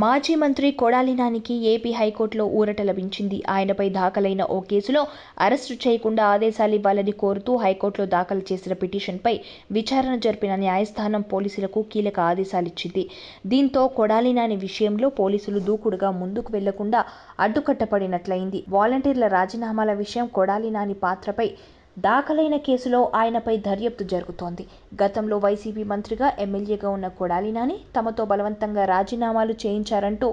మాజీ మంత్రి కొడాలి నానికి ఏపీ హైకోర్టులో ఊరట లభించింది. ఆయనపై దాఖలైన ఓ కేసులో అరెస్టు చేయకుండా ఆదేశాలివ్వాలని కోరుతూ హైకోర్టులో దాఖలు చేసిన పిటిషన్పై విచారణ జరిపిన న్యాయస్థానం పోలీసులకు కీలక ఆదేశాలిచ్చింది. దీంతో కొడాలి నాని విషయంలో పోలీసులు దూకుడుగా ముందుకు వెళ్లకుండా అడ్డుకట్టపడినట్లయింది. వాలంటీర్ల రాజీనామాల విషయం కొడాలి నాని పాత్రపై దాఖలైన కేసులో ఆయనపై దర్యాప్తు జరుగుతోంది. గతంలో వైసీపీ మంత్రిగా, ఎమ్మెల్యేగా ఉన్న కొడాలి నాని తమతో బలవంతంగా రాజీనామాలు చేయించారంటూ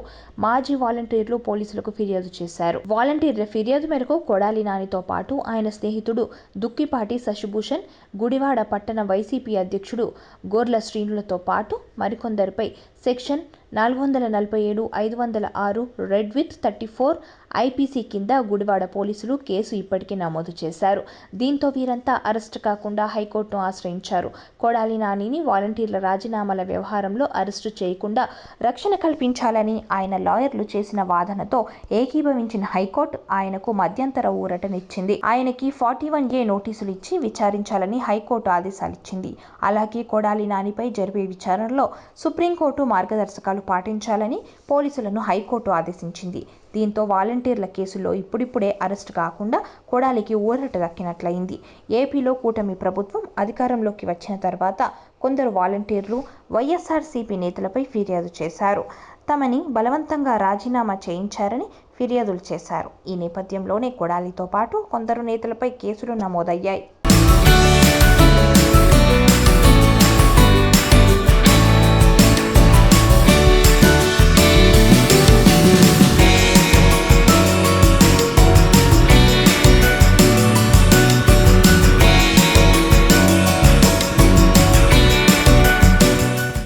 మాజీ వాలంటీర్లు పోలీసులకు ఫిర్యాదు చేశారు. వాలంటీర్ల ఫిర్యాదు మేరకు కొడాలి నానితో పాటు ఆయన స్నేహితుడు దుక్కిపాటి శశిభూషణ్, గుడివాడ పట్టణ వైసీపీ అధ్యక్షుడు గోర్ల శ్రీనులతో పాటు మరికొందరిపై సెక్షన్ 447, 506, రెడ్ విత్ 34 ఐపీసీ కింద గుడివాడ పోలీసులు కేసు ఇప్పటికే నమోదు చేశారు. దీంతో వీరంతా అరెస్టు కాకుండా హైకోర్టును ఆశ్రయించారు. కొడాలి నానిని వాలంటీర్ల రాజీనామాల వ్యవహారంలో అరెస్టు చేయకుండా రక్షణ కల్పించాలని ఆయన లాయర్లు చేసిన వాదనతో ఏకీభవించిన హైకోర్టు ఆయనకు మధ్యంతర ఊరటనిచ్చింది. ఆయనకి 41A నోటీసులు ఇచ్చి విచారించాలని హైకోర్టు ఆదేశాలిచ్చింది. అలాగే కొడాలి నానిపై జరిపే విచారణలో సుప్రీంకోర్టు మార్గదర్శకాలు పాటించాలని పోలీసులను హైకోర్టు ఆదేశించింది. దీంతో వాలంటీర్ల కేసులో ఇప్పుడిప్పుడే అరెస్టు కాకుండా కొడాలికి ఊరట దక్కినట్లయింది. ఏపీలో కూటమి ప్రభుత్వం అధికారంలోకి వచ్చిన తర్వాత కొందరు వాలంటీర్లు వైఎస్ఆర్సీపీ నేతలపై ఫిర్యాదు చేశారు. తమని బలవంతంగా రాజీనామా చేయించారని ఫిర్యాదులు చేశారు. ఈ నేపథ్యంలోనే కొడాలితో పాటు కొందరు నేతలపై కేసులు నమోదయ్యాయి.